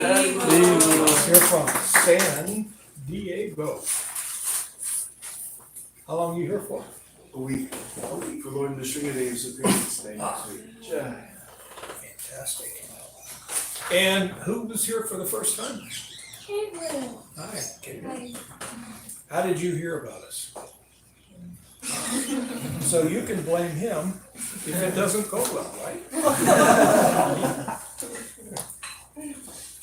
Here from San Diego. How long are you here for? A week. We're going to String of Dave's appearance thing next week. Fantastic. And who was here for the first time? Caitlin. Hi, Caitlin. How did you hear about us? So you can blame him if it doesn't go well, right?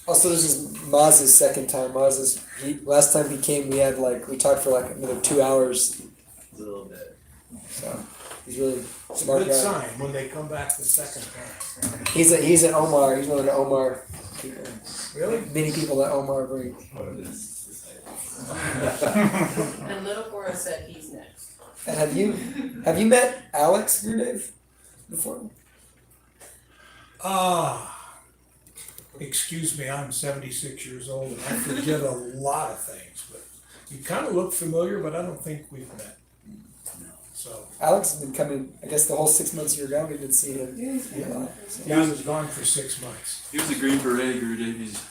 Also, this is Maz's second time. Last time he came, we talked for another 2 hours. A little bit. So he's really It's a smart good guy. sign when they come back the second time. He's an Omar. He's one of the Omar people. Really? Many people that Omar bring. And Little Cora said he's next. And have you met Alex Grudev before? Excuse me, I'm 76 years old and I forget a lot of things, but you kind of look familiar, but I don't think we've met. So Alex has been coming. I guess the whole 6 months you were gone, we didn't see him. yeah, he was gone for 6 months. He was a Green Beret, Guru Dave. He's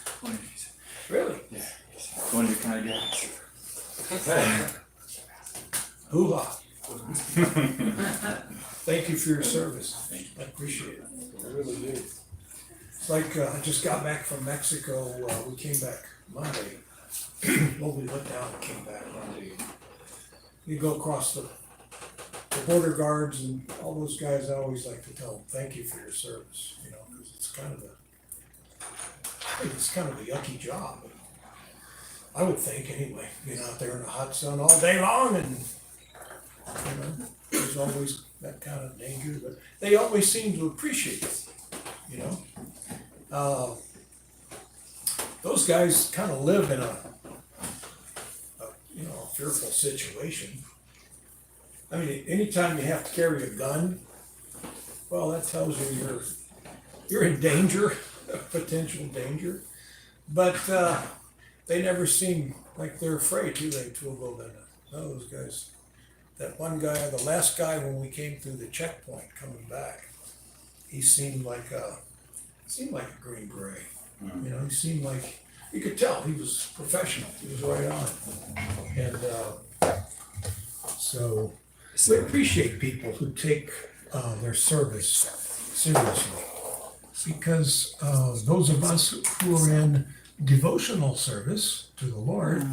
Really? yeah, he's one of your kind of guys. Hoo-ha. Thank you for your service. I appreciate it. I really do. It's like I just got back from Mexico. We came back Monday. Well, we went down and came back Monday. You go across the border guards and all those guys. I always like to tell them, thank you for your service, because it's kind of a yucky job. I would think anyway, being out there in the hot sun all day long and, there's always that kind of danger, but they always seem to appreciate it, Those guys kind of live in a fearful situation. I mean, anytime you have to carry a gun, well, that tells you you're in danger, potential danger. But they never seem like they're afraid, do they, to a little bit? None of those guys. That one guy, the last guy when we came through the checkpoint coming back, he seemed like a Green Beret. He seemed like, you could tell he was professional. He was right on. And so we appreciate people who take their service seriously, because those of us who are in devotional service to the Lord,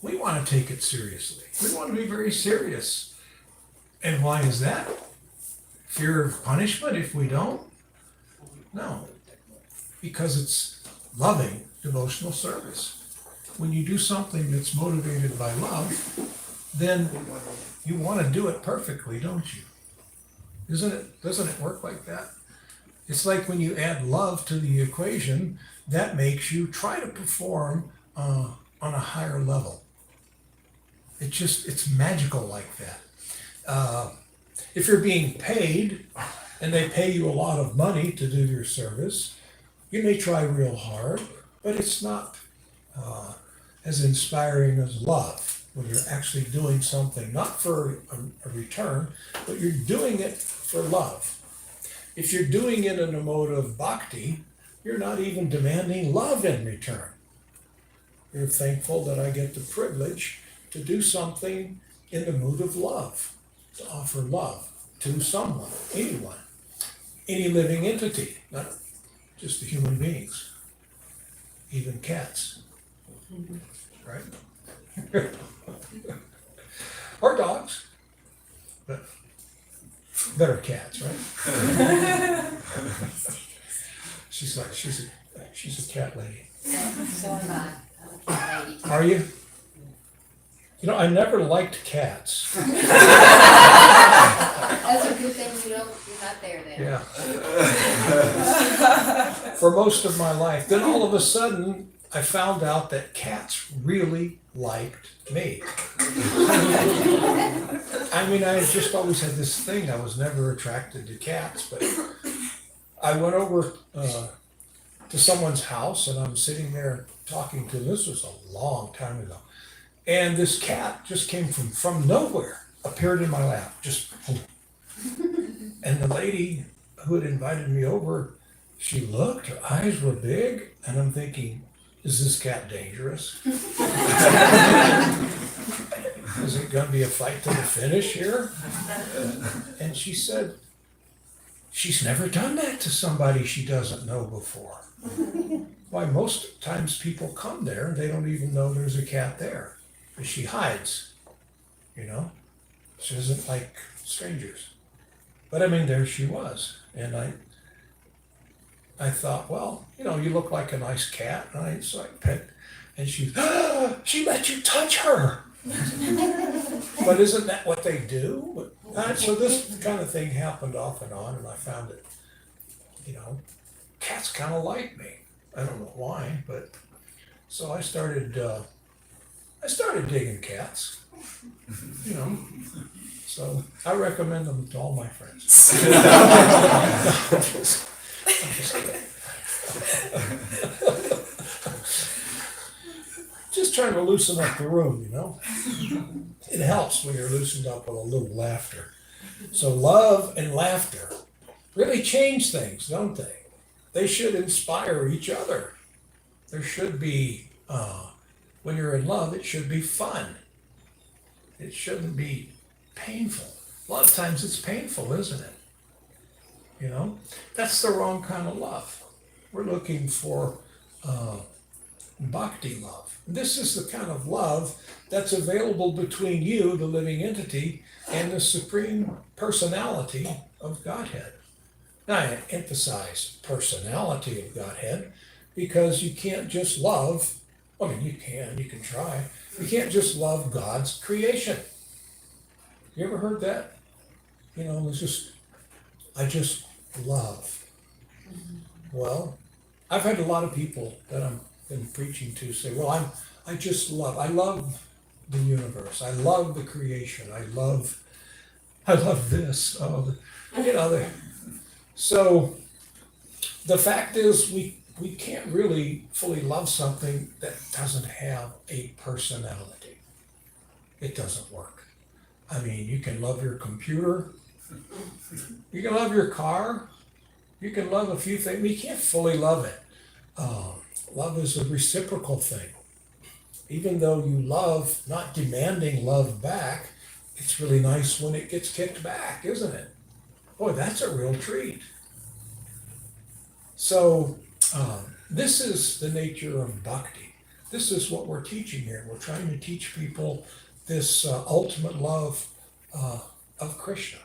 we want to take it seriously. We want to be very serious. And why is that? Fear of punishment if we don't? No, because it's loving devotional service. When you do something that's motivated by love, then you want to do it perfectly, don't you? Doesn't it work like that? It's like when you add love to the equation, that makes you try to perform on a higher level. It's magical like that. If you're being paid and they pay you a lot of money to do your service, you may try real hard, but it's not as inspiring as love when you're actually doing something, not for a return, but you're doing it for love. If you're doing it in a mode of bhakti, you're not even demanding love in return. You're thankful that I get the privilege to do something in the mood of love, to offer love to someone, anyone, any living entity, not just the human beings, even cats, right? Or dogs, but better cats, right? She's a cat lady. So am I. I'm a cat lady. Are you? I never liked cats. That's a good thing you're not there then. Yeah. For most of my life. Then all of a sudden, I found out that cats really liked me. I mean, I just always had this thing. I was never attracted to cats, but I went over to someone's house and I'm sitting there talking to them. This was a long time ago. And this cat just came from nowhere, appeared in my lap, just. And the lady who had invited me over, she looked, her eyes were big, and I'm thinking, is this cat dangerous? Is it gonna be a fight to the finish here? And she said, she's never done that to somebody she doesn't know before. Why, most times people come there and they don't even know there's a cat there. But she hides, you know? She doesn't like strangers. But I mean, there she was. And I thought, well, you know, you look like a nice cat. And so I pet, and she let you touch her. But isn't that what they do? So this kind of thing happened off and on, and I found it, you know, cats kind of like me. I don't know why, but so I started digging cats, you know. So I recommend them to all my friends. I'm just kidding. Just trying to loosen up the room, you know. It helps when you're loosened up with a little laughter. So love and laughter really change things, don't they? They should inspire each other. There should be, when you're in love, it should be fun. It shouldn't be painful. A lot of times it's painful, isn't it? You know, that's the wrong kind of love. We're looking for bhakti love. This is the kind of love that's available between you, the living entity, and the supreme personality of Godhead. Now, I emphasize personality of Godhead because you can't just love, I mean, you can try. You can't just love God's creation. You ever heard that? You know, I just love. Well, I've had a lot of people that I've been preaching to say, well, I love the universe. I love the creation. I love this. You know, so the fact is we can't really fully love something that doesn't have a personality. It doesn't work. I mean, you can love your computer, you can love your car, you can love a few things, but you can't fully love it. Love is a reciprocal thing. Even though you love, not demanding love back, it's really nice when it gets kicked back, isn't it? Boy, that's a real treat. So this is the nature of bhakti. This is what we're teaching here. We're trying to teach people this ultimate love of Krishna.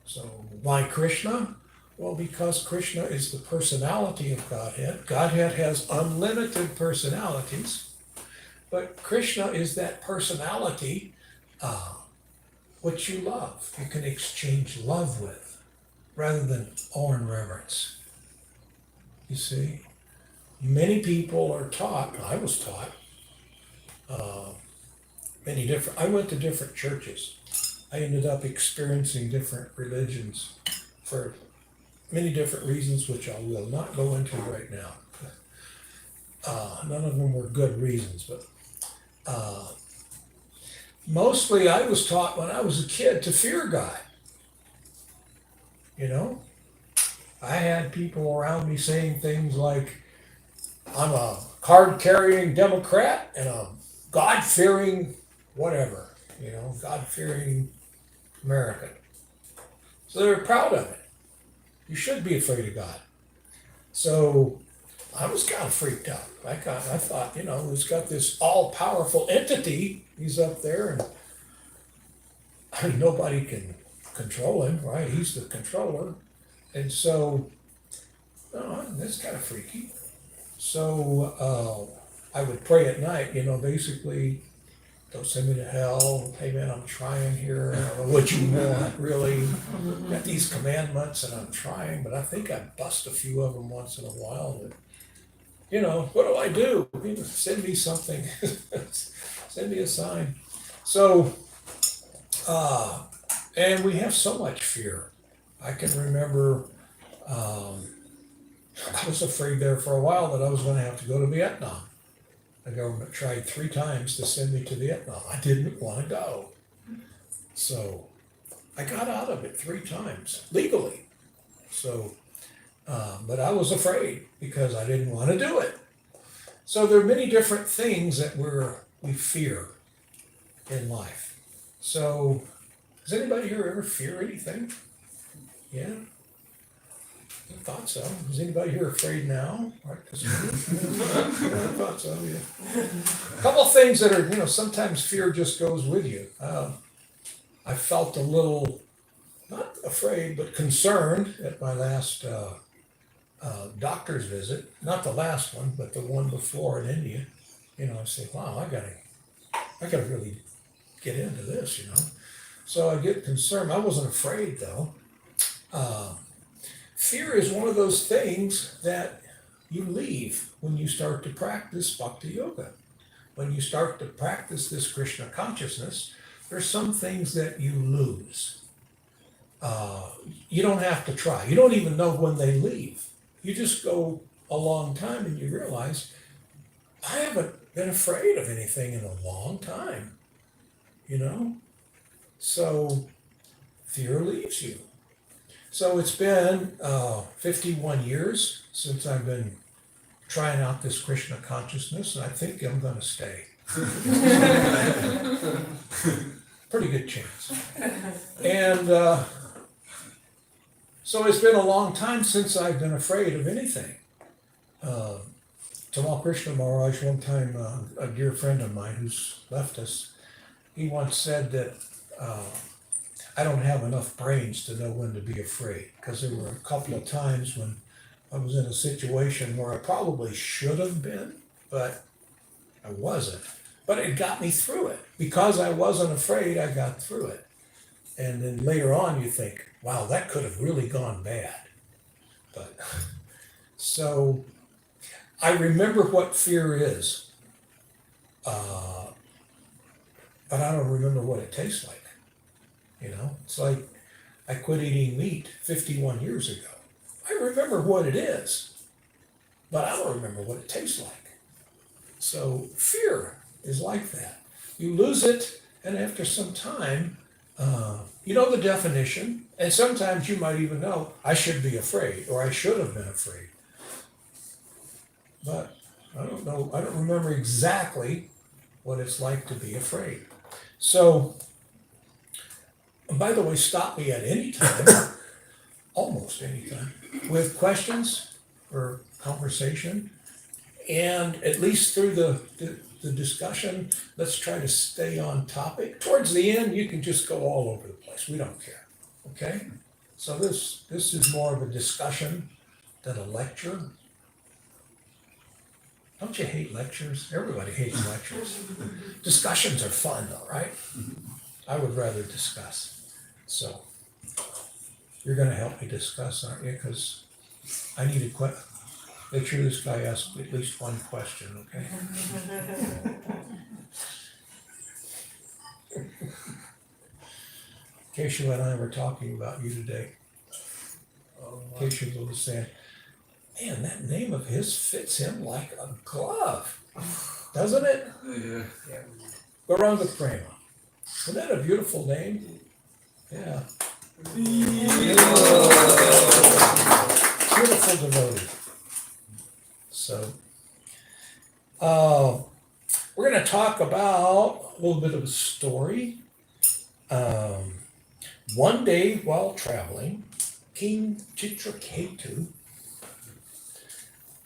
So why Krishna? Well, because Krishna is the personality of Godhead. Godhead has unlimited personalities, but Krishna is that personality which you love. You can exchange love with, rather than awe and reverence. You see, many people are taught, I was taught, I went to different churches. I ended up experiencing different religions for many different reasons, which I will not go into right now. None of them were good reasons, but mostly I was taught when I was a kid to fear God. You know, I had people around me saying things like, I'm a card-carrying Democrat and a God-fearing whatever, you know, God-fearing American. So they were proud of it. You should be afraid of God. So I was kind of freaked out. I thought, you know, he's got this all-powerful entity. He's up there, and nobody can control him, right? He's the controller. And so, that's kind of freaky. So I would pray at night, you know, basically, don't send me to hell. Hey man, I'm trying here. I don't know what you want, really. Got these commandments and I'm trying, but I think I bust a few of them once in a while. But, you know, what do I do? You know, send me something. Send me a sign. So, and we have so much fear. I can remember I was afraid there for a while that I was going to have to go to Vietnam. The government tried 3 times to send me to Vietnam. I didn't want to go. So I got out of it 3 times, legally. So But I was afraid because I didn't want to do it. So there are many different things that we fear in life. So does anybody here ever fear anything? Yeah? I thought so. Is anybody here afraid now? Right, this morning? Yeah, I thought so, yeah. A couple of things that are, sometimes fear just goes with you. I felt a little, not afraid, but concerned at my last doctor's visit. Not the last one, but the one before in India. I said, wow, I gotta really get into this. So I get concerned. I wasn't afraid though. Fear is one of those things that you leave when you start to practice bhakti yoga. When you start to practice this Krishna consciousness, there's some things that you lose. You don't have to try. You don't even know when they leave. You just go a long time and you realize, I haven't been afraid of anything in a long time. So fear leaves you. So it's been 51 years since I've been trying out this Krishna consciousness, and I think I'm going to stay. Pretty good chance. And so it's been a long time since I've been afraid of anything. Tamal Krishna Maharaj, one time, a dear friend of mine who's left us, he once said that I don't have enough brains to know when to be afraid, because there were a couple of times when I was in a situation where I probably should have been, but I wasn't. But it got me through it. Because I wasn't afraid, I got through it. And then later on you think, wow, that could have really gone bad. But so I remember what fear is, but I don't remember what it tastes like. It's like I quit eating meat 51 years ago. I remember what it is, but I don't remember what it tastes like. So fear is like that. You lose it, and after some time, you know the definition, and sometimes you might even know, I should be afraid, or I should have been afraid. But I don't know, I don't remember exactly what it's like to be afraid. So, and by the way, stop me at any time, almost any time, with questions or conversation. And at least through the discussion, let's try to stay on topic. Towards the end, you can just go all over the place. We don't care. Okay? So this is more of a discussion than a lecture. Don't you hate lectures? Everybody hates lectures. Discussions are fun though, right? I would rather discuss. So you're going to help me discuss, aren't you? Because I need to make sure this guy asks at least one question, okay? Keshu and I were talking about you today. Keshu was saying, man, that name of his fits him like a glove, doesn't it? Yeah. Garanga Prema. Isn't that a beautiful name? Yeah. Beautiful devotee. So, we're going to talk about a little bit of a story. One day while traveling, King Chitraketu,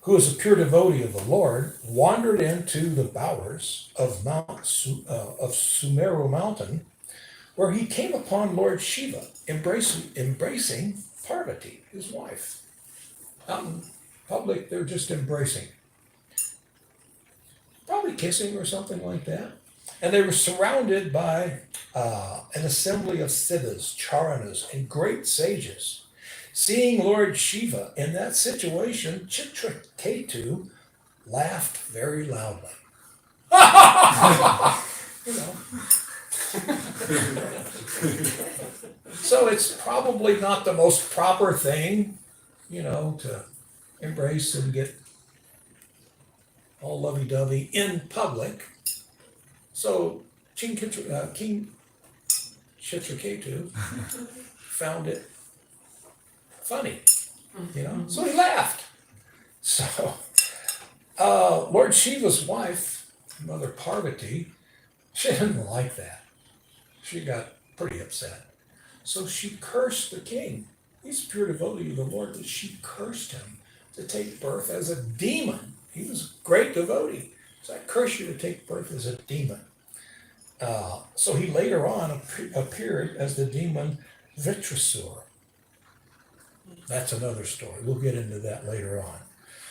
who is a pure devotee of the Lord, wandered into the bowers of Sumeru Mountain, where he came upon Lord Shiva embracing Parvati, his wife. Out in public, they're just embracing. Probably kissing or something like that. And they were surrounded by an assembly of siddhas, charanas, and great sages. Seeing Lord Shiva in that situation, Chitraketu laughed very loudly. So it's probably not the most proper thing, to embrace and get all lovey-dovey in public. So King Chitraketu found it funny. you know, so he laughed. So, Lord Shiva's wife, Mother Parvati, she didn't like that. She got pretty upset. So she cursed the king. He's a pure devotee of the Lord, but she cursed him to take birth as a demon. He was a great devotee. So I curse you to take birth as a demon. So he later on appeared as the demon Vitrasur. That's another story. We'll get into that later on.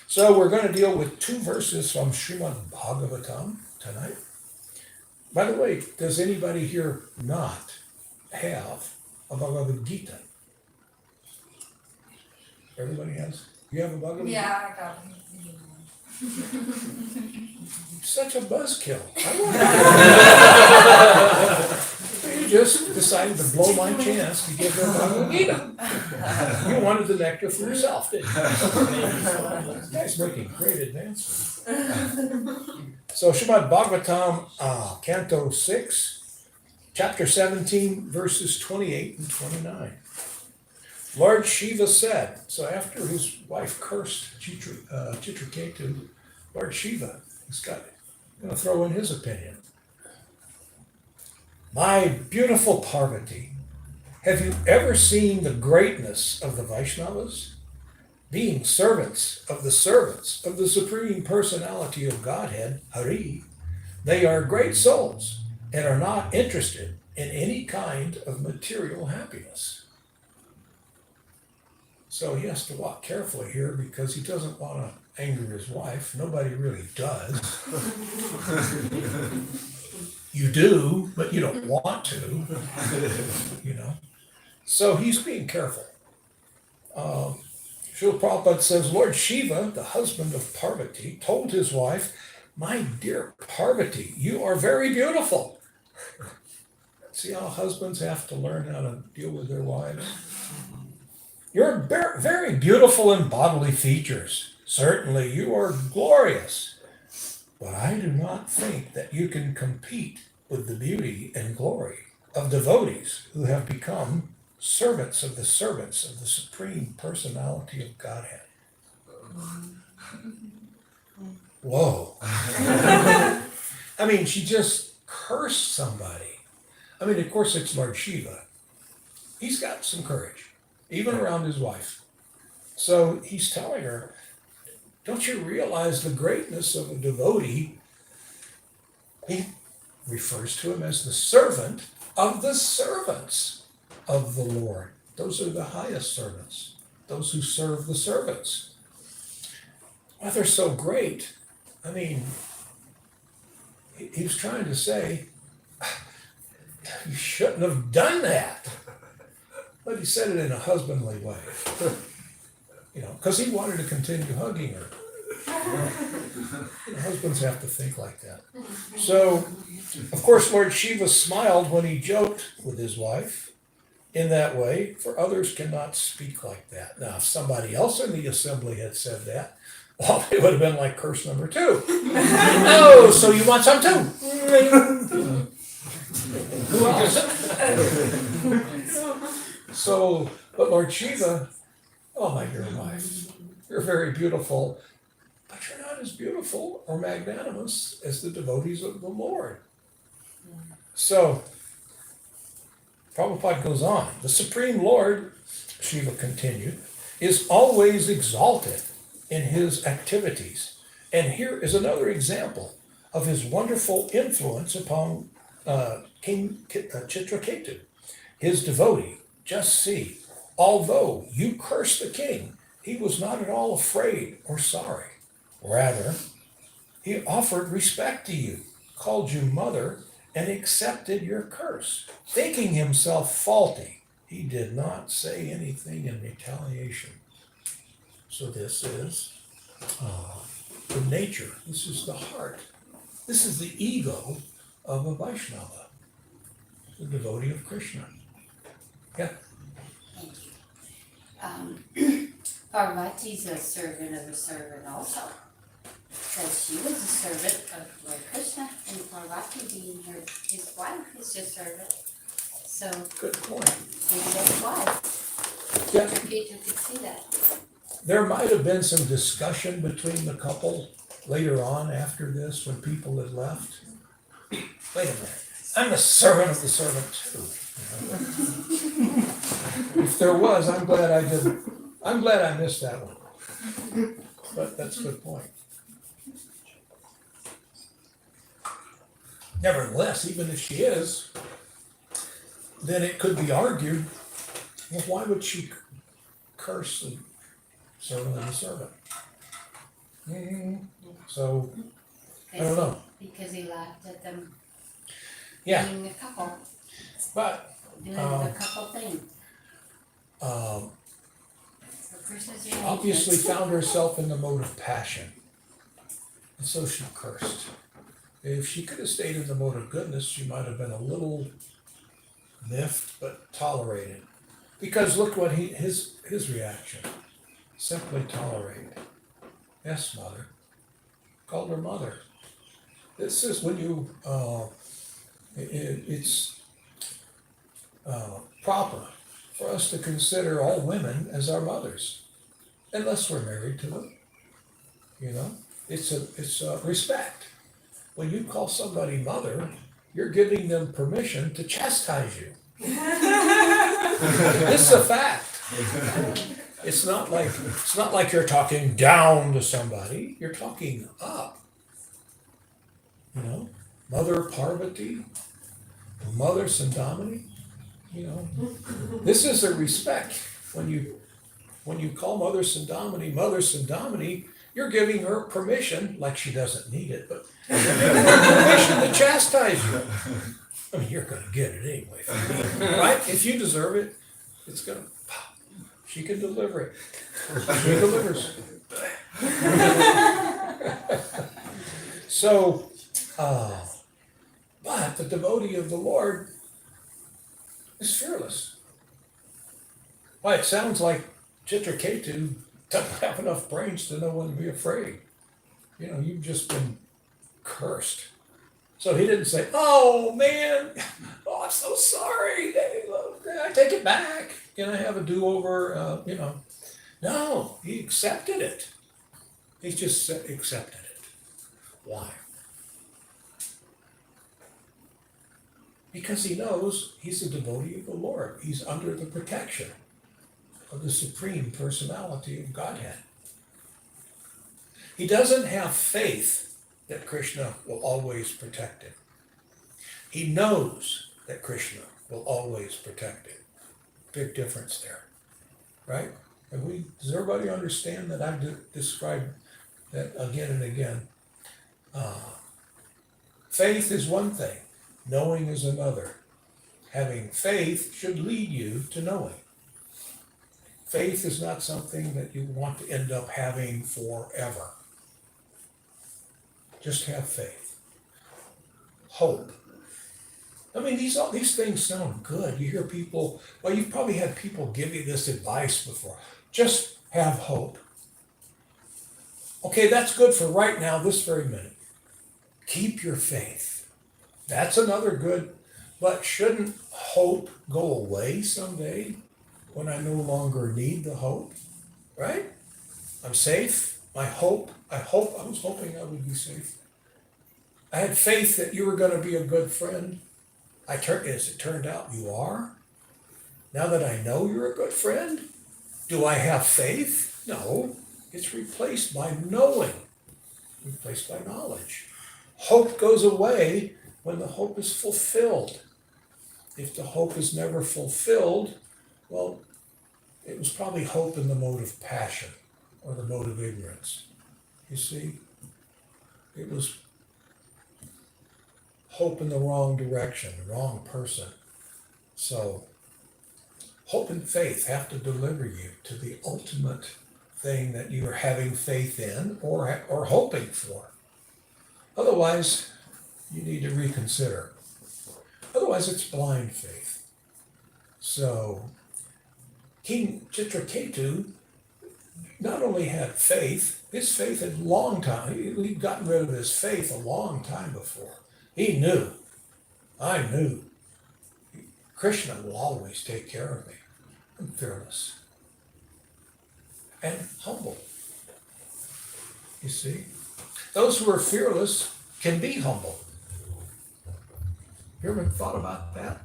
So we're going to deal with 2 verses from Srimad Bhagavatam tonight. By the way, does anybody here not have a Bhagavad Gita? Everybody has? You have a Bhagavad Gita? Yeah, I got Such a buzzkill. You just decided to blow my chance to give her Bhagavad Gita. You wanted the nectar for yourself, didn't you? This guy's making great advances. So Srimad Bhagavatam, Canto 6, Chapter 17, verses 28 and 29. Lord Shiva said, so after his wife cursed Chitraketu, Lord Shiva is going to throw in his opinion. My beautiful Parvati, have you ever seen the greatness of the Vaishnavas? Being servants of the Supreme Personality of Godhead, Hari, they are great souls and are not interested in any kind of material happiness. So he has to walk carefully here because he doesn't want to anger his wife. Nobody really does. You do, but you don't want to, you know. So he's being careful. Srila Prabhupada says, Lord Shiva, the husband of Parvati, told his wife, my dear Parvati, you are very beautiful. See how husbands have to learn how to deal with their wives? You're very beautiful in bodily features. Certainly you are glorious. But I do not think that you can compete with the beauty and glory of devotees who have become servants of the Supreme Personality of Godhead. Whoa. I mean, she just cursed somebody. I mean, of course it's Lord Shiva. He's got some courage, even around his wife. So he's telling her, don't you realize the greatness of a devotee? He refers to him as the servant of the servants of the Lord. Those are the highest servants, those who serve the servants. Well, they're so great. I mean, he was trying to say, you shouldn't have done that. But he said it in a husbandly way, you know, because he wanted to continue hugging her. You know, husbands have to think like that. So, of course, Lord Shiva smiled when he joked with his wife in that way, for others cannot speak like that. Now, if somebody else in the assembly had said that, well, it would have been like curse number 2. Oh, so you want some too? Who else? So, but Lord Shiva, oh my dear wife, you're very beautiful, but you're not as beautiful or magnanimous as the devotees of the Lord. So, Prabhupada goes on, the Supreme Lord, Shiva continued, is always exalted in his activities. And here is another example of his wonderful influence upon King Chitraketu, his devotee. Just see, although you cursed the king, he was not at all afraid or sorry. Rather, he offered respect to you, called you mother, and accepted your curse. Thinking himself faulty, he did not say anything in retaliation. So this is the nature, this is the heart, this is the ego of a Vaishnava, the devotee of Krishna. Yeah. Thank you. Parvati's a servant of a servant also. So she was a servant of Lord Krishna, and Parvati being his wife is his servant. So Good point. maybe that's why Yeah. Chitraketu could see that. There might have been some discussion between the couple later on after this when people had left. Wait a minute, I'm the servant of the servant too. You know? If there was, I'm glad I didn't. I'm glad I missed that one. But that's a good point. Nevertheless, even if she is, then it could be argued, well, why would she curse the servant of the servant? So, I don't know. Because he laughed at them Yeah, being a couple, but doing the couple thing. um, So Krishna's she unique. obviously found herself in the mode of passion, and so she cursed. If she could have stayed in the mode of goodness, she might have been a little miffed, but tolerated. Because look what his reaction. Simply tolerated. Yes, mother. Called her mother. This is when you, it's proper for us to consider all women as our mothers, unless we're married to them. You know, it's a respect. When you call somebody mother, you're giving them permission to chastise you. This is a fact. It's not like you're talking down to somebody. You're talking up. You know, Mother Parvati, Mother Sandamani. You know, this is a respect. When you call Mother Sandamani, you're giving her permission, like she doesn't need it, but you're giving her permission to chastise you. I mean, you're going to get it anyway, right? If you deserve it, it's going to. She can deliver it. She delivers. So, but the devotee of the Lord is fearless. Why, it sounds like Chitraketu doesn't have enough brains to know when to be afraid. You know, you've just been cursed. So he didn't say, oh man, oh, I'm so sorry. I take it back. Can I have a do-over? You know. No, he accepted it. He just accepted it. Why? Because he knows he's a devotee of the Lord. He's under the protection of the Supreme Personality of Godhead. He doesn't have faith that Krishna will always protect him. He knows that Krishna will always protect him. Big difference there, right? Does everybody understand that I've described that again and again? Faith is one thing, knowing is another. Having faith should lead you to knowing. Faith is not something that you want to end up having forever. Just have faith. Hope. I mean, these things sound good. You hear people, well, you've probably had people give you this advice before. Just have hope. Okay, that's good for right now, this very minute. Keep your faith. That's another good, but shouldn't hope go away someday when I no longer need the hope? Right? I'm safe. I was hoping I would be safe. I had faith that you were going to be a good friend. As it turned out, you are. Now that I know you're a good friend, do I have faith? No. It's replaced by knowing, replaced by knowledge. Hope goes away when the hope is fulfilled. If the hope is never fulfilled, well, it was probably hope in the mode of passion or the mode of ignorance. You see, it was hope in the wrong direction, the wrong person. So, hope and faith have to deliver you to the ultimate thing that you are having faith in or hoping for. Otherwise, you need to reconsider. Otherwise, it's blind faith. So, King Chitraketu not only had faith, his faith had long time, he'd gotten rid of his faith a long time before. He knew, I knew, Krishna will always take care of me. I'm fearless. and humble. You see? Those who are fearless can be humble. You ever thought about that?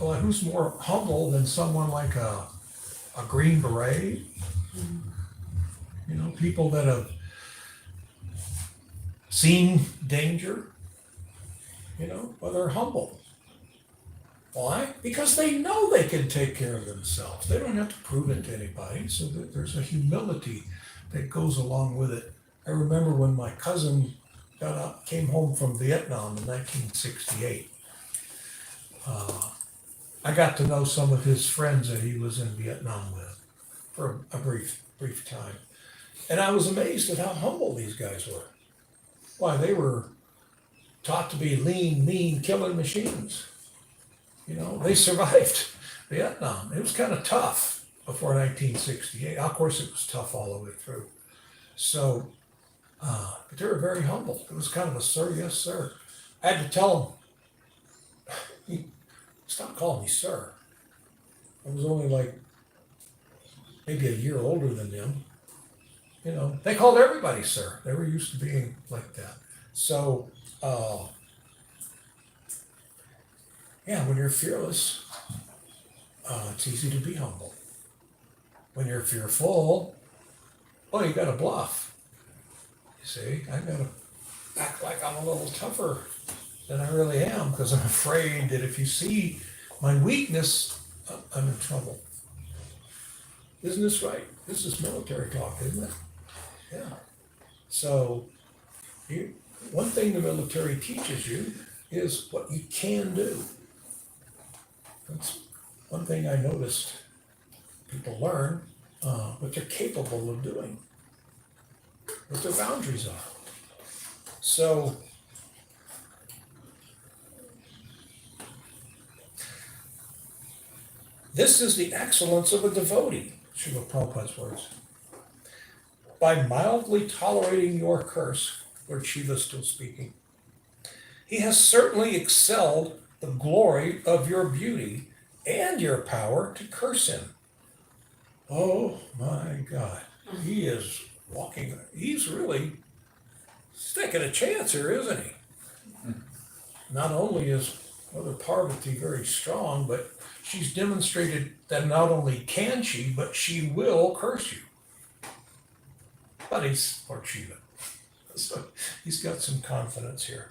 Well, who's more humble than someone like a Green Beret? You know, people that have seen danger, you know, well, they're humble. Why? Because they know they can take care of themselves. They don't have to prove it to anybody. So there's a humility that goes along with it. I remember when my cousin came home from Vietnam in 1968. I got to know some of his friends that he was in Vietnam with for a brief time. And I was amazed at how humble these guys were. Why, they were taught to be lean, mean, killing machines. You know, they survived Vietnam. It was kind of tough before 1968. Of course, it was tough all the way through. So, but they were very humble. It was kind of a sir, yes, sir. I had to tell him, stop calling me sir. I was only like maybe a year older than them. You know, they called everybody sir. They were used to being like that. So, yeah, when you're fearless, it's easy to be humble. When you're fearful, well, you got to bluff. You see, I got to act like I'm a little tougher than I really am because I'm afraid that if you see my weakness, I'm in trouble. Isn't this right? This is military talk, isn't it? Yeah. So, one thing the military teaches you is what you can do. That's one thing I noticed people learn what they're capable of doing, what their boundaries are. So, this is the excellence of a devotee, Srila Prabhupada's words. By mildly tolerating your curse, Lord Shiva is still speaking, he has certainly excelled the glory of your beauty and your power to curse him. Oh my God. He is walking, he's taking a chance here, isn't he? Not only is Mother Parvati very strong, but she's demonstrated that not only can she, but she will curse you. But he's Lord Shiva. So he's got some confidence here.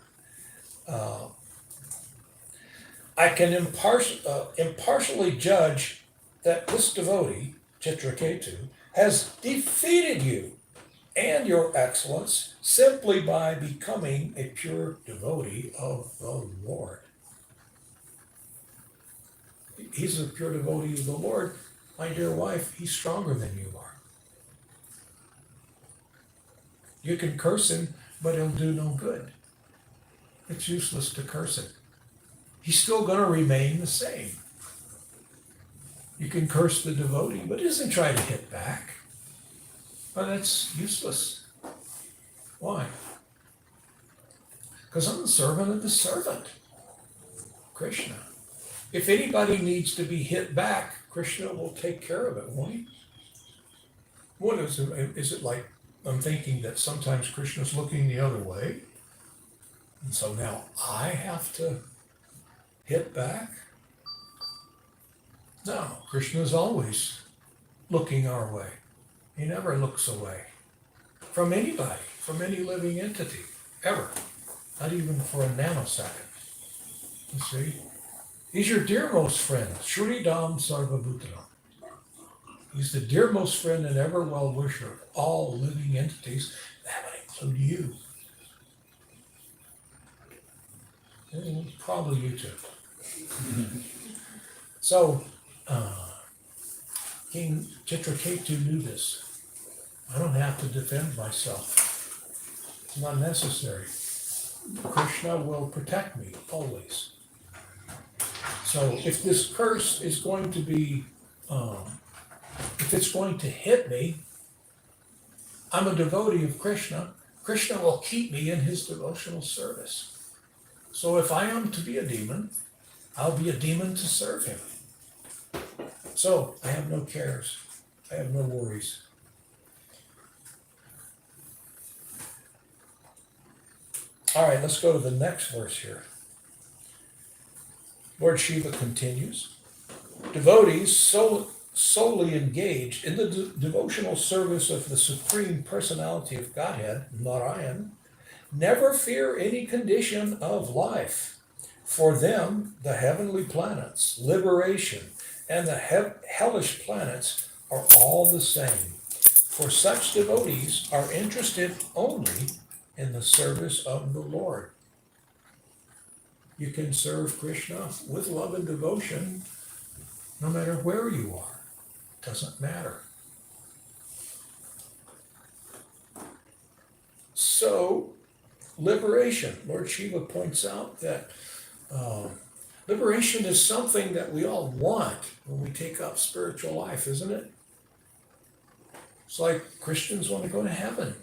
I can impartially judge that this devotee, Chitraketu, has defeated you and your excellence simply by becoming a pure devotee of the Lord. He's a pure devotee of the Lord. My dear wife, he's stronger than you are. You can curse him, but he'll do no good. It's useless to curse him. He's still going to remain the same. You can curse the devotee, but he doesn't try to hit back. Well, that's useless. Why? Because I'm the servant of the servant, Krishna. If anybody needs to be hit back, Krishna will take care of it, won't he? What is it? Is it like I'm thinking that sometimes Krishna's looking the other way, and so now I have to hit back? No, Krishna's always looking our way. He never looks away from anybody, from any living entity, ever. Not even for a nanosecond. You see? He's your dearmost friend, Shridam Sarvabhutanam. He's the dearmost friend and ever well-wisher of all living entities. That would include you. And probably you too. So, King Chitraketu knew this. I don't have to defend myself. It's not necessary. Krishna will protect me always. So if this curse is going to be, if it's going to hit me, I'm a devotee of Krishna. Krishna will keep me in his devotional service. So if I am to be a demon, I'll be a demon to serve him. So I have no cares. I have no worries. All right, let's go to the next verse here. Lord Shiva continues, devotees solely engaged in the devotional service of the Supreme Personality of Godhead, Narayan, never fear any condition of life. For them, the heavenly planets, liberation, and the hellish planets are all the same. For such devotees are interested only in the service of the Lord. You can serve Krishna with love and devotion no matter where you are. Doesn't matter. So, liberation. Lord Shiva points out that liberation is something that we all want when we take up spiritual life, isn't it? It's like Christians want to go to heaven.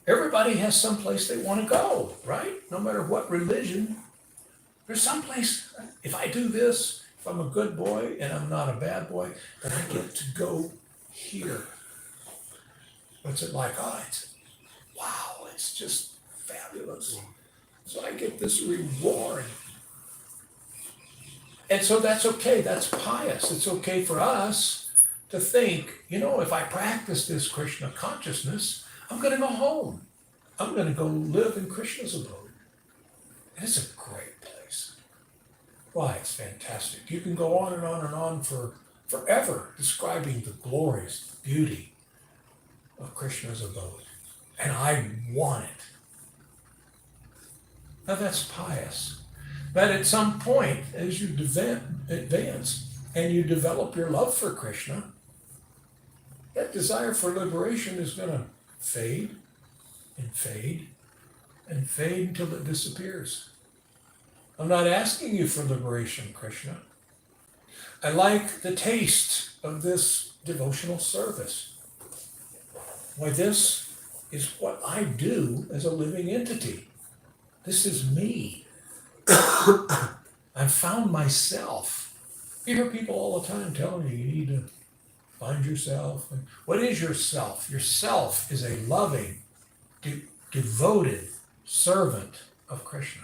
Everybody has some place they want to go, right? No matter what religion. There's some place, if I do this, if I'm a good boy and I'm not a bad boy, then I get to go here. What's it like? Oh, wow, it's just fabulous. So I get this reward. And so that's okay, that's pious. It's okay for us to think, if I practice this Krishna consciousness, I'm going to go home. I'm going to go live in Krishna's abode. And it's a great place. Why, it's fantastic. You can go on and on and on for forever describing the glories, the beauty of Krishna's abode. And I want it. Now that's pious. But at some point, as you advance and you develop your love for Krishna, that desire for liberation is going to fade and fade and fade until it disappears. I'm not asking you for liberation, Krishna. I like the taste of this devotional service. Why, this is what I do as a living entity. This is me. I've found myself. You hear people all the time telling you need to find yourself. What is yourself? Yourself is a loving, devoted servant of Krishna.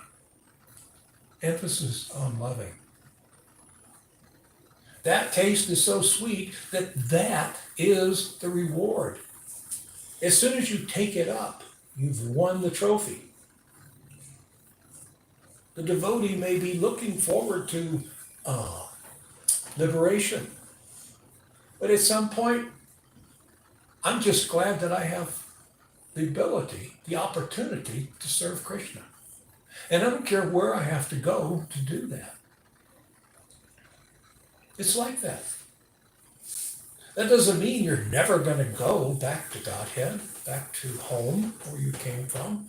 Emphasis on loving. That taste is so sweet that is the reward. As soon as you take it up, you've won the trophy. The devotee may be looking forward to liberation. But at some point, I'm just glad that I have the ability, the opportunity to serve Krishna. And I don't care where I have to go to do that. It's like that. That doesn't mean you're never going to go back to Godhead, back to home where you came from.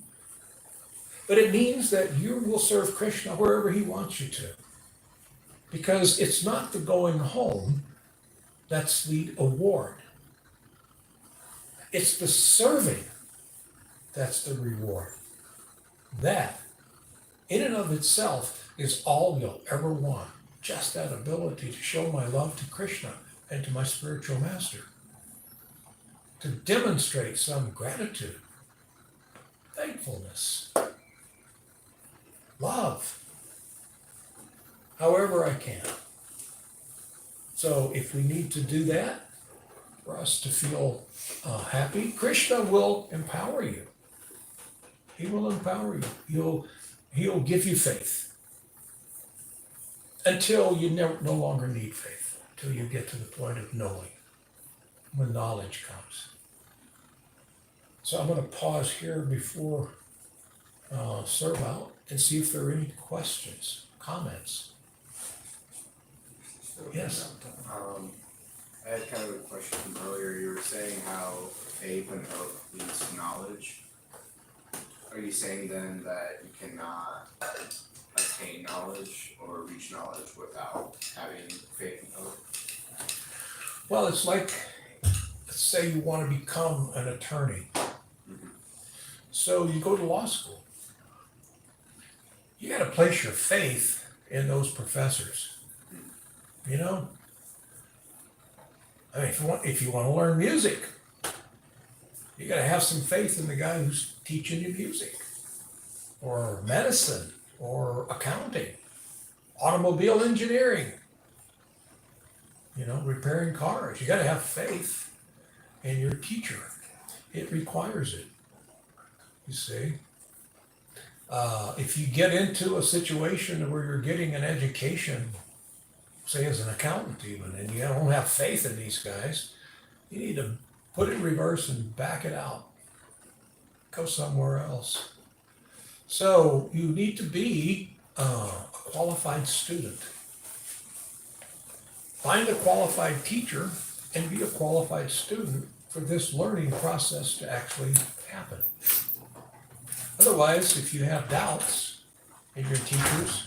But it means that you will serve Krishna wherever he wants you to. Because it's not the going home that's the award. It's the serving that's the reward. That, in and of itself, is all you'll ever want. Just that ability to show my love to Krishna and to my spiritual master. To demonstrate some gratitude, thankfulness, love, however I can. So if we need to do that, for us to feel happy, Krishna will empower you. He will empower you. He'll give you faith. Until you no longer need faith. Until you get to the point of knowing. When knowledge comes. So I'm going to pause here before serve out and see if there are any questions, comments. Yes. I had kind of a question from earlier. You were saying how faith and hope leads to knowledge. Are you saying then that you cannot attain knowledge or reach knowledge without having faith and hope? Well, it's like, let's say you want to become an attorney. So you go to law school. You got to place your faith in those professors. I mean, if you want to learn music, you got to have some faith in the guy who's teaching you music, or medicine, or accounting, automobile engineering, repairing cars. You got to have faith in your teacher. It requires it. You see, if you get into a situation where you're getting an education, say as an accountant even, and you don't have faith in these guys, you need to put it in reverse and back it out. Go somewhere else. So you need to be a qualified student. Find a qualified teacher and be a qualified student for this learning process to actually happen. Otherwise, if you have doubts in your teachers,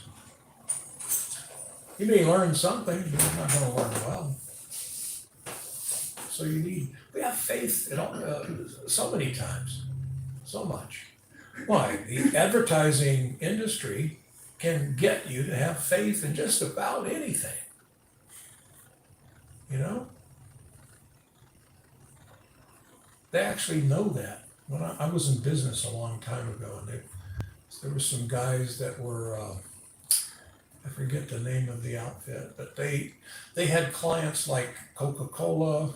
you may learn something, but you're not going to learn well. So we have faith in all, so many times, so much. Why? The advertising industry can get you to have faith in just about anything. They actually know that. When I was in business a long time ago, and there were some guys that were, I forget the name of the outfit, but they had clients like Coca-Cola,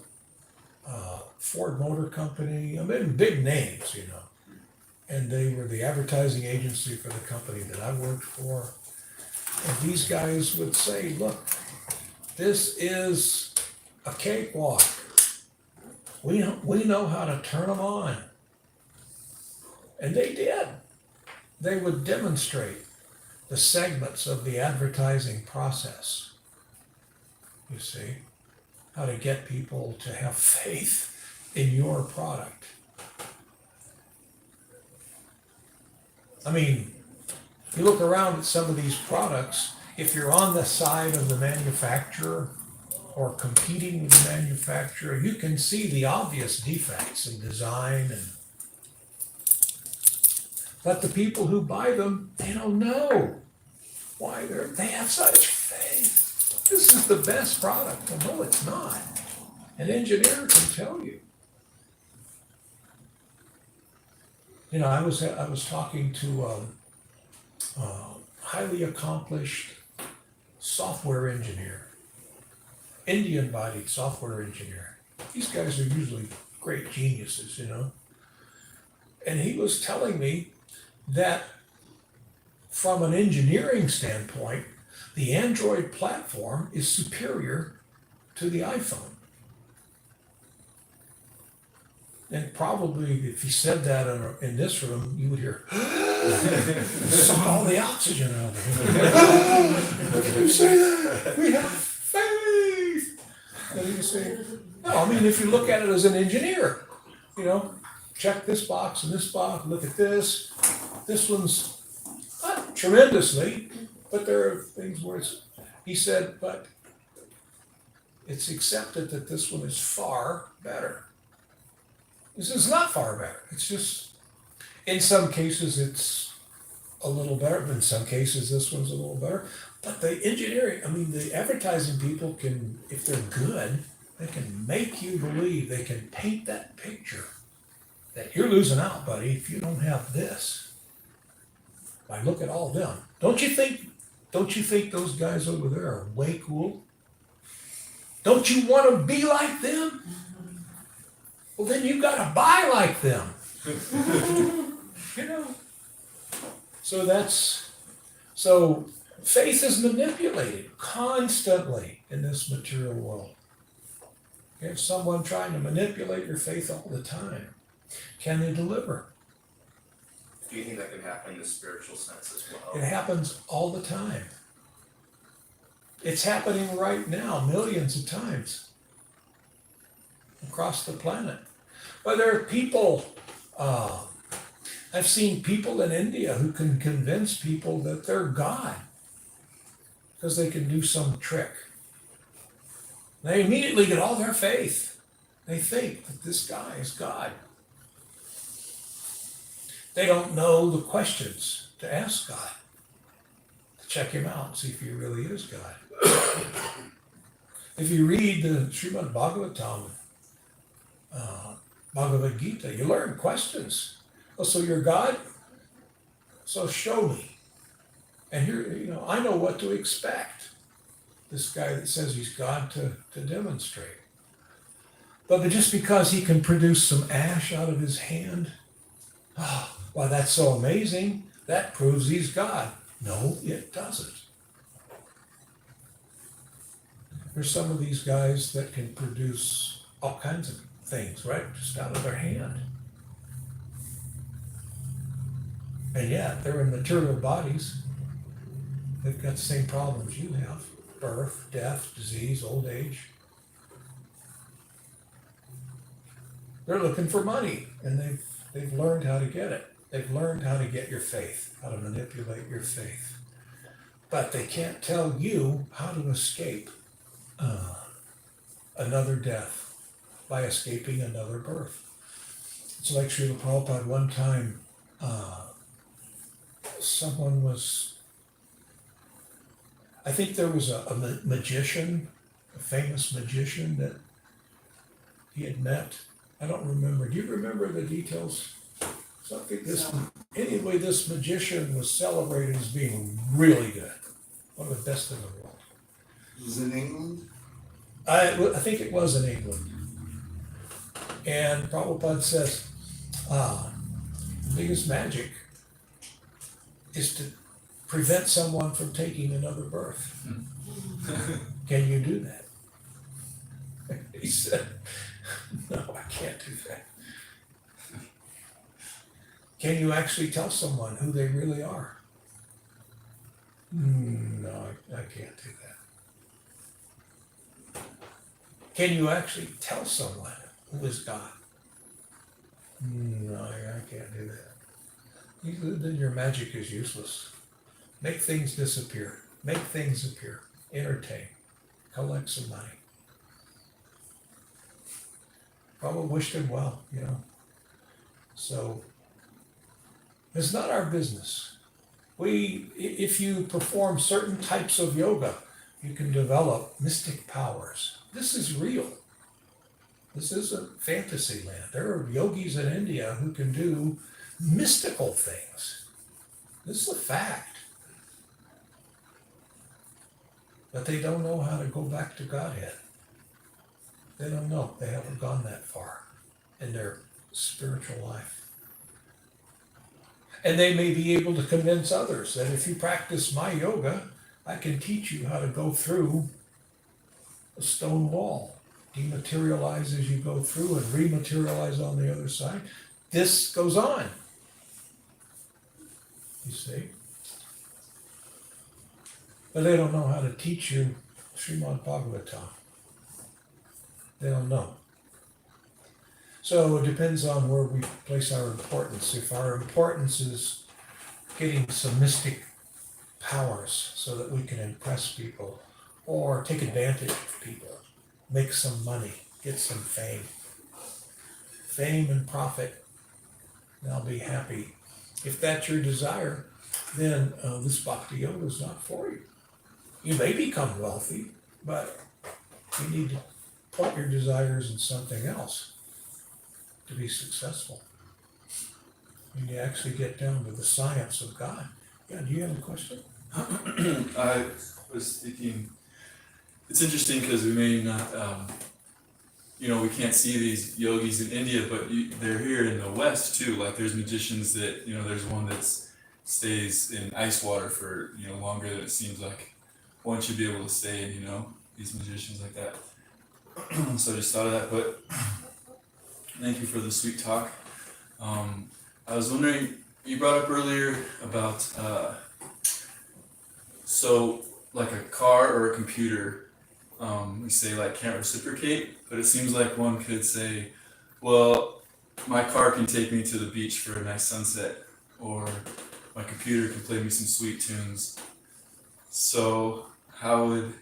Ford Motor Company, I mean, big names, and they were the advertising agency for the company that I worked for. And these guys would say, look, this is a cakewalk. We know how to turn them on. And they did. They would demonstrate the segments of the advertising process. You see, how to get people to have faith in your product. I mean, you look around at some of these products, if you're on the side of the manufacturer or competing with the manufacturer, you can see the obvious defects in design, but the people who buy them, they don't know why they have such faith. This is the best product. Well, no, it's not. An engineer can tell you. I was talking to a highly accomplished software engineer, Indian-bodied software engineer. These guys are usually great geniuses, And he was telling me that from an engineering standpoint, the Android platform is superior to the iPhone. And probably if he said that in this room, you would hear, suck all the oxygen out of it. How can you say that? We have faith. And you say, no, I mean, if you look at it as an engineer, check this box and this box, look at this. This one's not tremendously, but there are things where he said, but it's accepted that this one is far better. This is not far better. It's just, in some cases, it's a little better, but in some cases, this one's a little better. But the engineering, the advertising people can, if they're good, they can make you believe, they can paint that picture that you're losing out, buddy, if you don't have this. Like, look at all them. Don't you think those guys over there are way cool? Don't you want to be like them? Well, then you got to buy like them. So faith is manipulated constantly in this material world. You have someone trying to manipulate your faith all the time. Can they deliver? Do you think that could happen in the spiritual sense as well? It happens all the time. It's happening right now, millions of times across the planet. But there are people, I've seen people in India who can convince people that they're God because they can do some trick. They immediately get all their faith. They think that this guy is God. They don't know the questions to ask God, to check him out and see if he really is God. If you read the Srimad Bhagavatam, Bhagavad Gita, you learn questions. Oh, so you're God? So show me. And here, I know what to expect. This guy that says he's God to demonstrate. But just because he can produce some ash out of his hand, why, that's so amazing. That proves he's God. No, it doesn't. There's some of these guys that can produce all kinds of things, right? Just out of their hand. And yet, they're in material bodies. They've got the same problems you have. Birth, death, disease, old age. They're looking for money, and they've learned how to get it. They've learned how to get your faith, how to manipulate your faith. But they can't tell you how to escape another death by escaping another birth. It's like Srila Prabhupada one time, someone was, I think there was a magician, a famous magician that he had met. I don't remember. Do you remember the details? So I think anyway, this magician was celebrated as being really good. One of the best in the world. It was in England? I think it was in England. And Prabhupada says, the biggest magic is to prevent someone from taking another birth. Can you do that? He said, no, I can't do that. Can you actually tell someone who they really are? No, I can't do that. Can you actually tell someone who is God? No, I can't do that. Then your magic is useless. Make things disappear. Make things appear. Entertain. Collect some money. Probably wished him well, So, it's not our business. If you perform certain types of yoga, you can develop mystic powers. This is real. This isn't fantasy land. There are yogis in India who can do mystical things. This is a fact. But they don't know how to go back to Godhead. They don't know. They haven't gone that far in their spiritual life. And they may be able to convince others that if you practice my yoga, I can teach you how to go through a stone wall, dematerialize as you go through and rematerialize on the other side. This goes on. You see? But they don't know how to teach you Srimad Bhagavatam. They don't know. So it depends on where we place our importance. If our importance is getting some mystic powers so that we can impress people or take advantage of people, make some money, get some fame and profit, and I'll be happy. If that's your desire, then this bhakti yoga is not for you. You may become wealthy, but you need to put your desires in something else to be successful. When you actually get down to the science of God. Yeah, do you have a question? I was thinking, it's interesting because we may not, we can't see these yogis in India, but they're here in the West too. Like there's magicians that, there's one that stays in ice water for, longer than it seems like one should be able to stay in, these magicians like that. So I just thought of that, but thank you for the sweet talk. I was wondering, you brought up earlier about, so like a car or a computer, we say like can't reciprocate, but it seems like one could say, well, my car can take me to the beach for a nice sunset, or my computer can play me some sweet tunes. So how would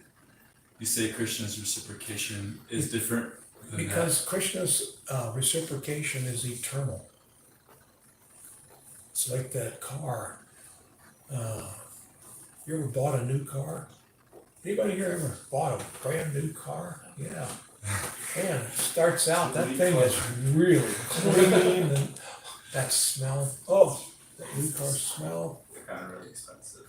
you say Krishna's reciprocation is different than Because Krishna's reciprocation is eternal. It's like that car. You ever bought a new car? Anybody here ever bought a brand new car? Yeah. Man, it starts out, that thing is really clean and that smell, oh, that new car smell. They're kind of really expensive.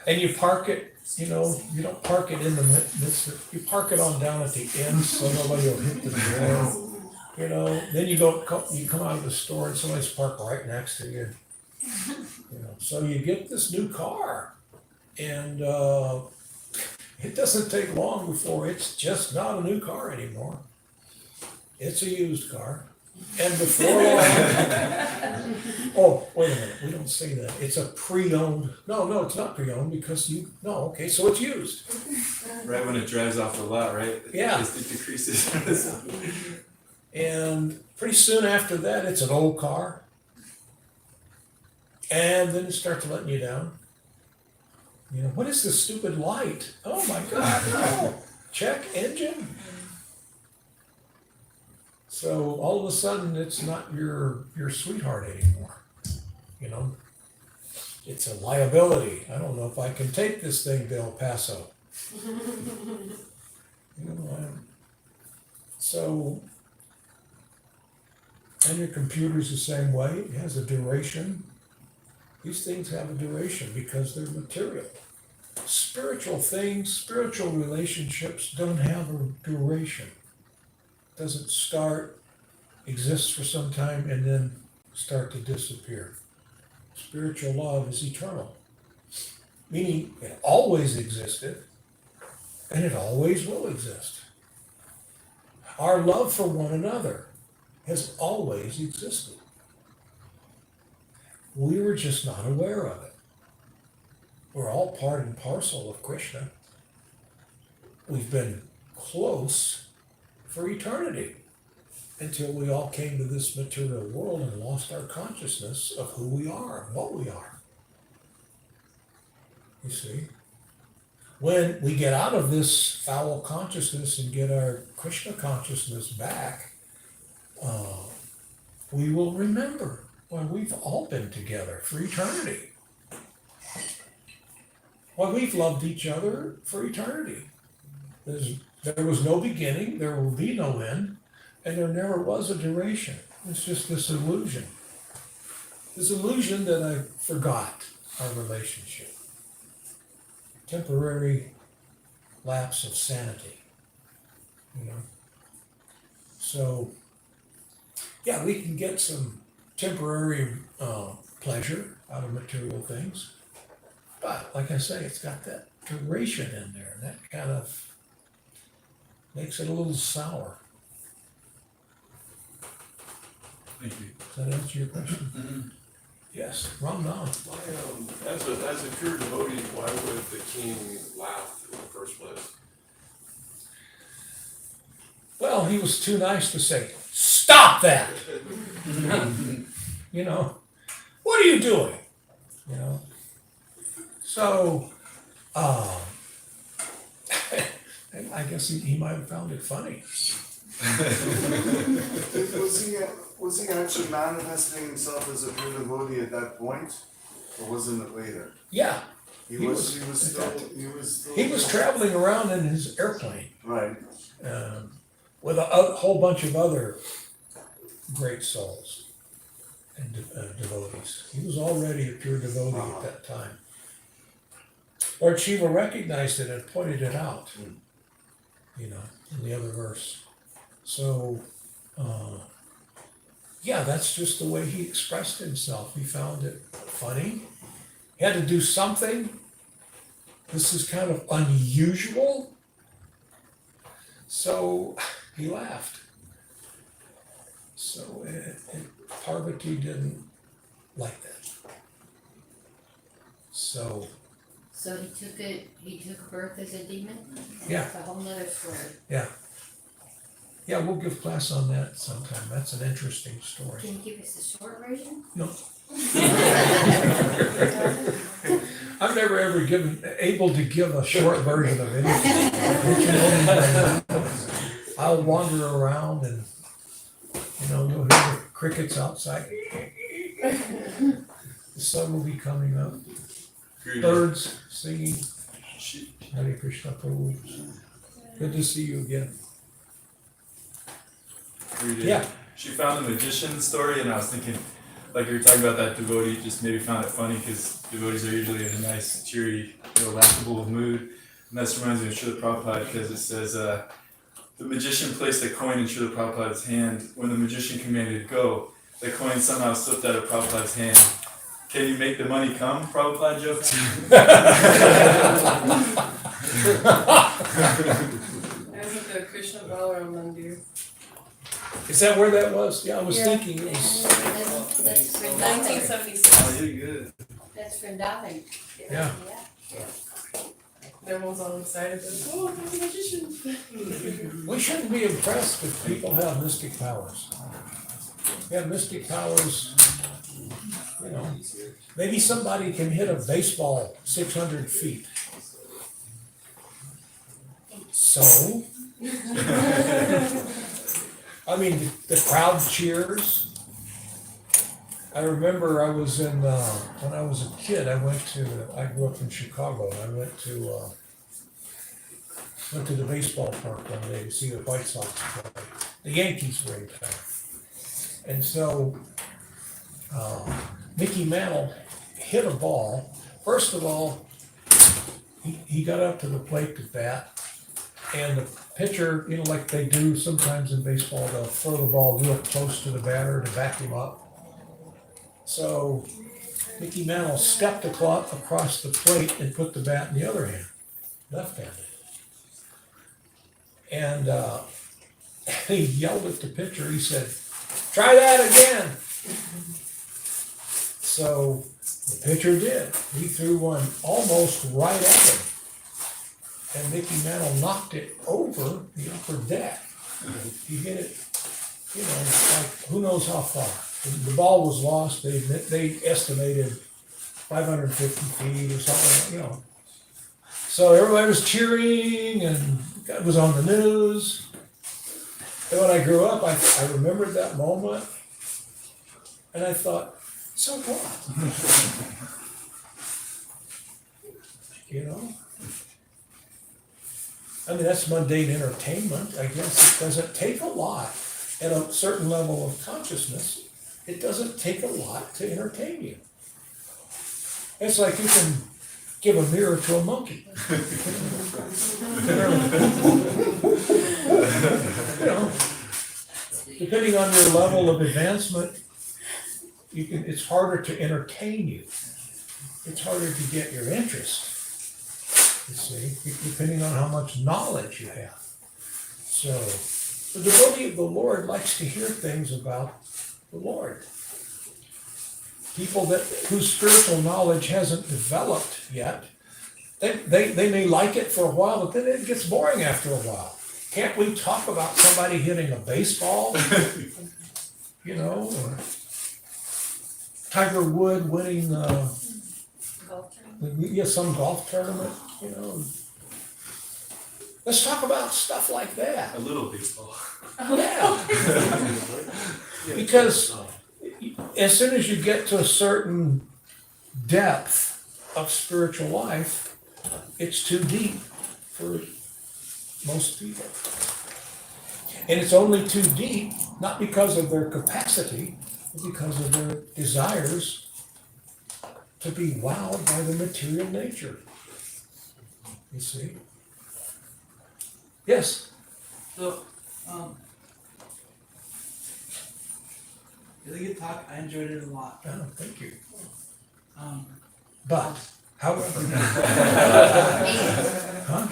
And you park it, you know, you don't park it in the midst, you park it on down at the end so nobody will hit the door. You know, then you come out of the store and somebody's parked right next to you. You know, so you get this new car and it doesn't take long before it's just not a new car anymore. It's a used car. And before long, oh, wait a minute, we don't say that. It's a pre-owned, no, it's not pre-owned because okay, so it's used. Right when it drives off the lot, right? Yeah. It decreases. And pretty soon after that, it's an old car. And then it starts letting you down. You know, what is this stupid light? Oh my God, no. Check engine. So all of a sudden, it's not your sweetheart anymore. You know, it's a liability. I don't know if I can take this thing to El Paso. You know, so, and your computer's the same way. It has a duration. These things have a duration because they're material. Spiritual things, spiritual relationships don't have a duration. Doesn't start, exists for some time, and then start to disappear. Spiritual love is eternal, meaning it always existed, and it always will exist. Our love for one another has always existed. We were just not aware of it. We're all part and parcel of Krishna. We've been close for eternity until we all came to this material world and lost our consciousness of who we are and what we are. You see? When we get out of this foul consciousness and get our Krishna consciousness back, we will remember when we've all been together for eternity. When we've loved each other for eternity. There was no beginning, there will be no end, and there never was a duration. It's just this illusion. This illusion that I forgot our relationship. Temporary lapse of sanity. You know? So, yeah, we can get some temporary pleasure out of material things. But, like I say, it's got that duration in there, and that kind of makes it a little sour. Thank you. Does that answer your question? Mm-hmm. Yes, Ram Nam. As a pure devotee, why would the king laugh in the first place? Well, he was too nice to say, "Stop that!" You know, what are you doing? You know. So, I guess he might have found it funny. Was he actually manifesting himself as a pure devotee at that point, or wasn't it later? Yeah, He He was was- still. he was traveling around in his airplane Right. with a whole bunch of other great souls and devotees. He was already a pure devotee at that time. Lord Shiva recognized it and pointed it out, you know, in the other verse. So, yeah, that's just the way he expressed himself. He found it funny. He had to do something. This is kind of unusual. So he laughed. So Parvati didn't like that. So, he took birth as a demon? Yeah. That's a whole nother story. yeah, we'll give class on that sometime. That's an interesting story. Can you give us a short version? No. I've never ever able to give a short version of anything. I'll wander around and, you know, you'll hear the crickets outside. The sun will be coming up. Greeting. birds singing, She, Hare Krishna Cove. Good to see you again. greeted. Yeah. She found the magician story, and I was thinking, like you were talking about that devotee, just maybe found it funny because devotees are usually in a nice, cheery, laughable mood. And that reminds me of Srila Prabhupada because it says, the magician placed a coin in Srila Prabhupada's hand. When the magician commanded go, the coin somehow slipped out of Prabhupada's hand. Can you make the money come? Prabhupada joked. There's like the Krishna Balaram Mandir. Is that where that was? Yeah, I was Yeah. thinking it was, That's Vrindavan. 1976. you're good. That's Vrindavan. Yeah. Everyone's all excited. Like, oh, I'm a magician. we shouldn't be impressed if people have mystic powers. They have mystic powers, you know. Maybe somebody can hit a baseball 600 feet. So? I mean, the crowd cheers. I remember I was in, when I was a kid, I grew up in Chicago, and I went to the baseball park one day to see the White Sox play. The Yankees were in town. And so, Mickey Mantle hit a ball. First of all, he got up to the plate to bat, and the pitcher, you know, like they do sometimes in baseball, they'll throw the ball real close to the batter to back him up. So Mickey Mantle stepped across the plate and put the bat in the other hand, left-handed. And he yelled at the pitcher, he said, "Try that again." So the pitcher did. He threw one almost right at him. And Mickey Mantle knocked it over the upper deck. He hit it, you know, like who knows how far. The ball was lost. They estimated 550 feet or something, you know. So everybody was cheering, and it was on the news. And when I grew up, I remembered that moment, and I thought, so what? You know? I mean, that's mundane entertainment. I guess it doesn't take a lot at a certain level of consciousness. It doesn't take a lot to entertain you. It's like you can give a mirror to a monkey. You know, depending on your level of advancement, it's harder to entertain you. It's harder to get your interest. You see, depending on how much knowledge you have. So, the devotee of the Lord likes to hear things about the Lord. People whose spiritual knowledge hasn't developed yet, they may like it for a while, but then it gets boring after a while. Can't we talk about somebody hitting a baseball? You know, or Tiger Wood winning some golf tournament, you know. Let's talk about stuff like that. A little baseball. Yeah. Because as soon as you get to a certain depth of spiritual life, it's too deep for most people. And it's only too deep, not because of their capacity, but because of their desires to be wowed by the material nature. You see? Yes? So, really good talk. I enjoyed it a lot. Oh, thank you. Um, But, however. Huh?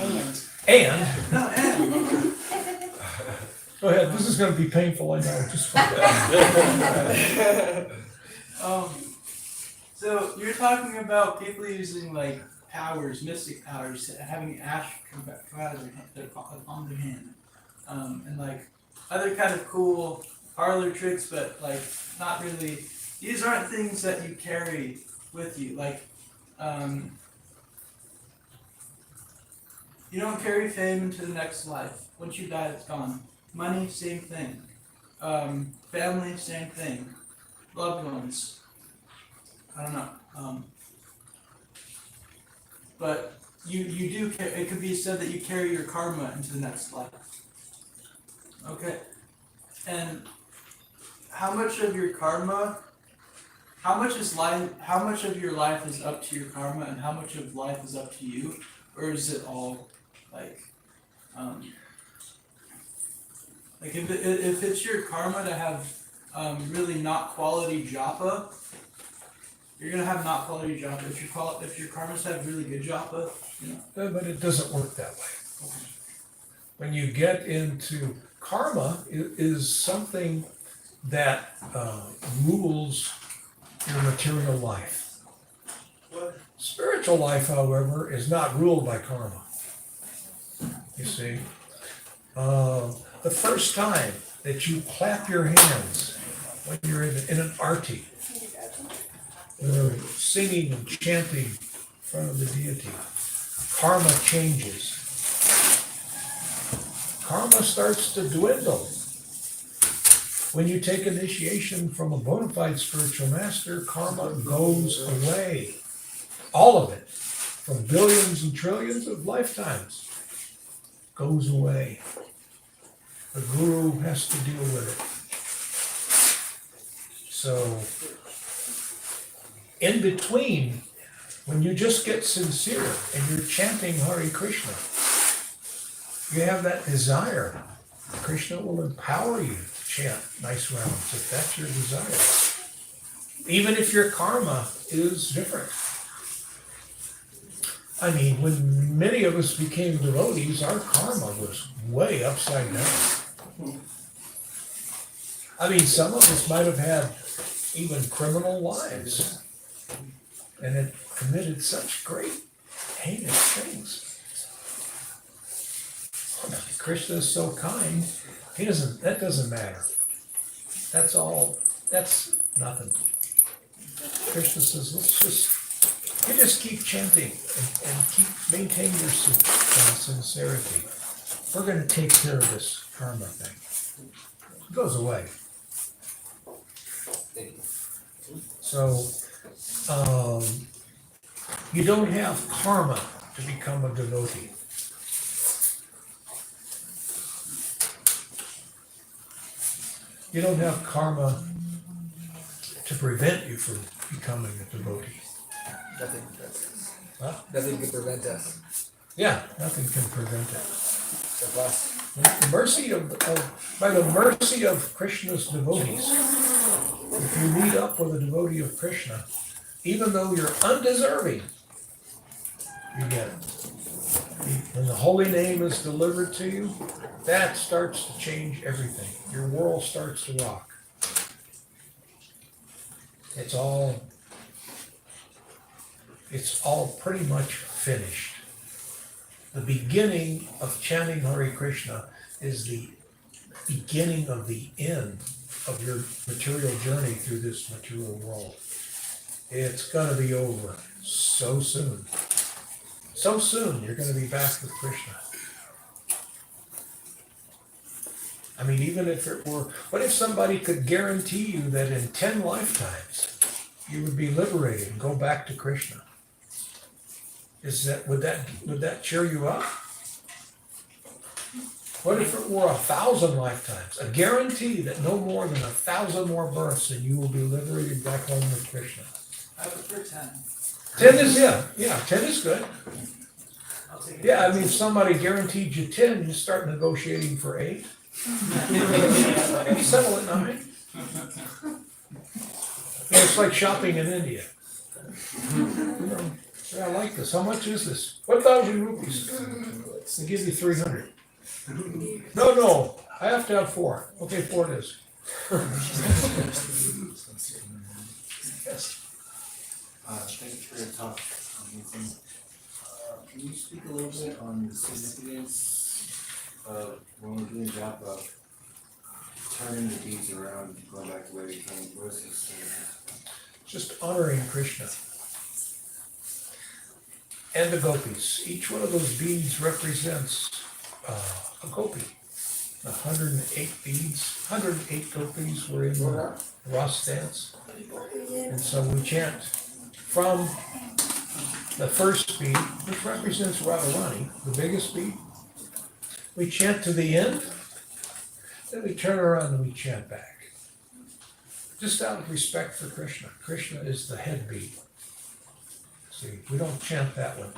And. no, and Go ahead, this is gonna be painful, I know, just. so you're talking about people using like powers, mystic powers, having ash come out of their palm of their hand, and like other kind of cool parlor tricks, but like not really. These aren't things that you carry with you, like. You don't carry fame into the next life. Once you die, it's gone. Money, same thing. Family, same thing. Loved ones. I don't know. but you do. It could be said that you carry your karma into the next life. Okay, and how much of your karma? How much is life? How much of your life is up to your karma, and how much of life is up to you, or is it all like, like if it's your karma to have really not quality japa, you're gonna have not quality japa. If your karmas have really good japa, you know. But it doesn't work that way. When you get into karma, it is something that rules your material life. Spiritual life, however, is not ruled by karma. You see, the first time that you clap your hands when you're in an arti, singing and chanting in front of the deity, karma changes. Karma starts to dwindle. When you take initiation from a bona fide spiritual master, karma goes away. All of it, from billions and trillions of lifetimes, goes away. The guru has to deal with it. So, in between, when you just get sincere and you're chanting Hare Krishna, you have that desire. Krishna will empower you to chant nice rounds if that's your desire. Even if your karma is different. I mean, when many of us became devotees, our karma was way upside down. I mean, some of us might have had even criminal lives and had committed such great, heinous things. Krishna is so kind, that doesn't matter. That's nothing. Krishna says, you just keep chanting and keep maintain your sincerity. We're going to take care of this karma thing. It goes away. So, you don't have karma to become a devotee. You don't have karma to prevent you from becoming a devotee. Nothing does. Huh? Nothing can prevent us. Yeah, nothing can prevent it. Except us. By the mercy of Krishna's devotees, if you meet up with a devotee of Krishna, even though you're undeserving, you get it. When the holy name is delivered to you, that starts to change everything. Your world starts to rock. It's all pretty much finished. The beginning of chanting Hare Krishna is the beginning of the end of your material journey through this material world. It's gonna be over so soon. So soon, you're gonna be back with Krishna. I mean, even if it were, what if somebody could guarantee you that in 10 lifetimes, you would be liberated and go back to Krishna? Would that cheer you up? What if it were 1,000 lifetimes? A guarantee that no more than 1,000 more births and you will be liberated back home with Krishna. I prefer 10. 10 is, yeah, 10 is good. I'll take it. Yeah, I mean, if somebody guaranteed you 10, you start negotiating for 8. Maybe settle at 9. It's like shopping in India. Yeah, I like this. How much is this? 1,000 rupees. They give you 300. No, I have to have 4. Okay, 4 it is. Yes. Thank you for your talk. Can you speak a little bit on the significance of when we're doing japa, turning the beads around, going back to where we came? What is this significance? Just honoring Krishna. And the gopis. Each one of those beads represents a gopi. 108 beads, 108 gopis were in the Ras dance. And so we chant from the first bead, which represents Radharani, the biggest bead. We chant to the end, then we turn around and we chant back. Just out of respect for Krishna. Krishna is the head bead. See, we don't chant that one.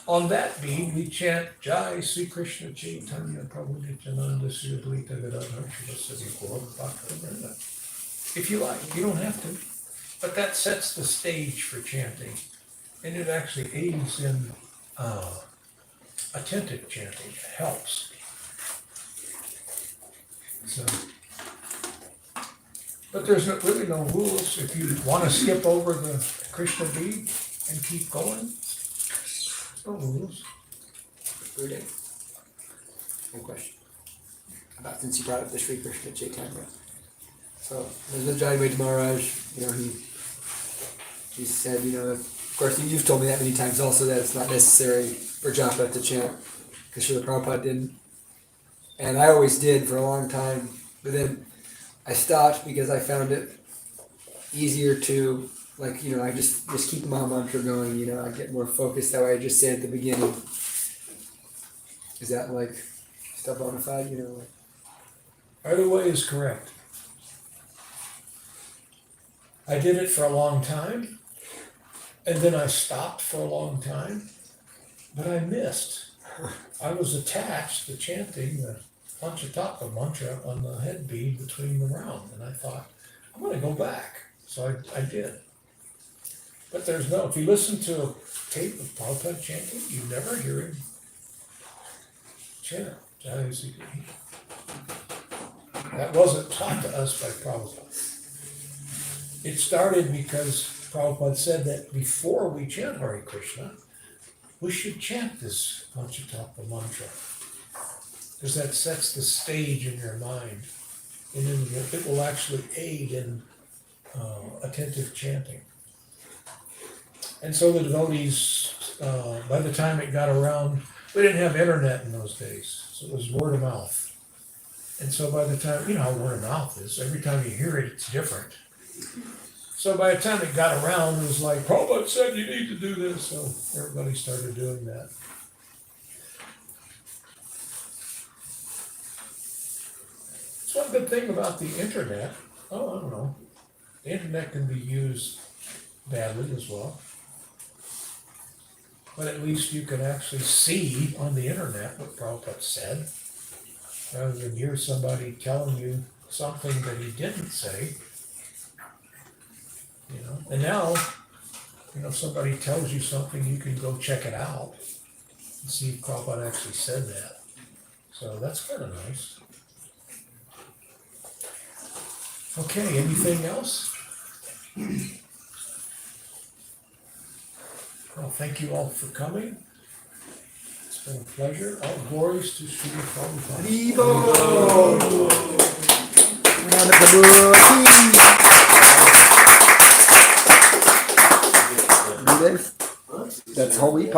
On that bead, we chant Jai Sri Krishna Chaitanya Prabhu Nityananda Sri Advaita Gadadhar Srivasadi Gaura Bhaktivinoda. If you like, you don't have to. But that sets the stage for chanting. And it actually aids in attentive chanting. It helps. So, but there's really no rules. If you want to skip over the Krishna bead and keep going, no rules. Rudy, one question. About since you brought up the Sri Krishna Chaitanya. So, Mr. Jayavedi Maharaj, he said, of course, you've told me that many times also that it's not necessary for japa to chant, because Srila Prabhupada didn't. And I always did for a long time, but then I stopped because I found it easier to, I just keep the Maha Mantra going, I get more focused that way. I just say at the beginning. Is that stuff bona fide, Either way is correct. I did it for a long time, and then I stopped for a long time, but I missed. I was attached to chanting the Panchatapa mantra on the head bead between the round, and I thought, I'm going to go back. So I did. But if you listen to a tape of Prabhupada chanting, you never hear him chant. That wasn't taught to us by Prabhupada. It started because Prabhupada said that before we chant Hare Krishna, we should chant this Panchatapa mantra, because that sets the stage in your mind, and then it will actually aid in attentive chanting. And so the devotees, by the time it got around, we didn't have internet in those days, so it was word of mouth. And so by the time, how word of mouth is, every time you hear it, it's different. So by the time it got around, it was like, Prabhupada said you need to do this, so everybody started doing that. It's one good thing about the internet. I don't know. The internet can be used badly as well. But at least you can actually see on the internet what Prabhupada said, rather than hear somebody telling you something that he didn't say. And now, if somebody tells you something, you can go check it out and see if Prabhupada actually said that. So that's kind of nice. Okay, anything else? Well, thank you all for coming. It's been a pleasure. All glories to Srila Prabhupada. That's how we pass.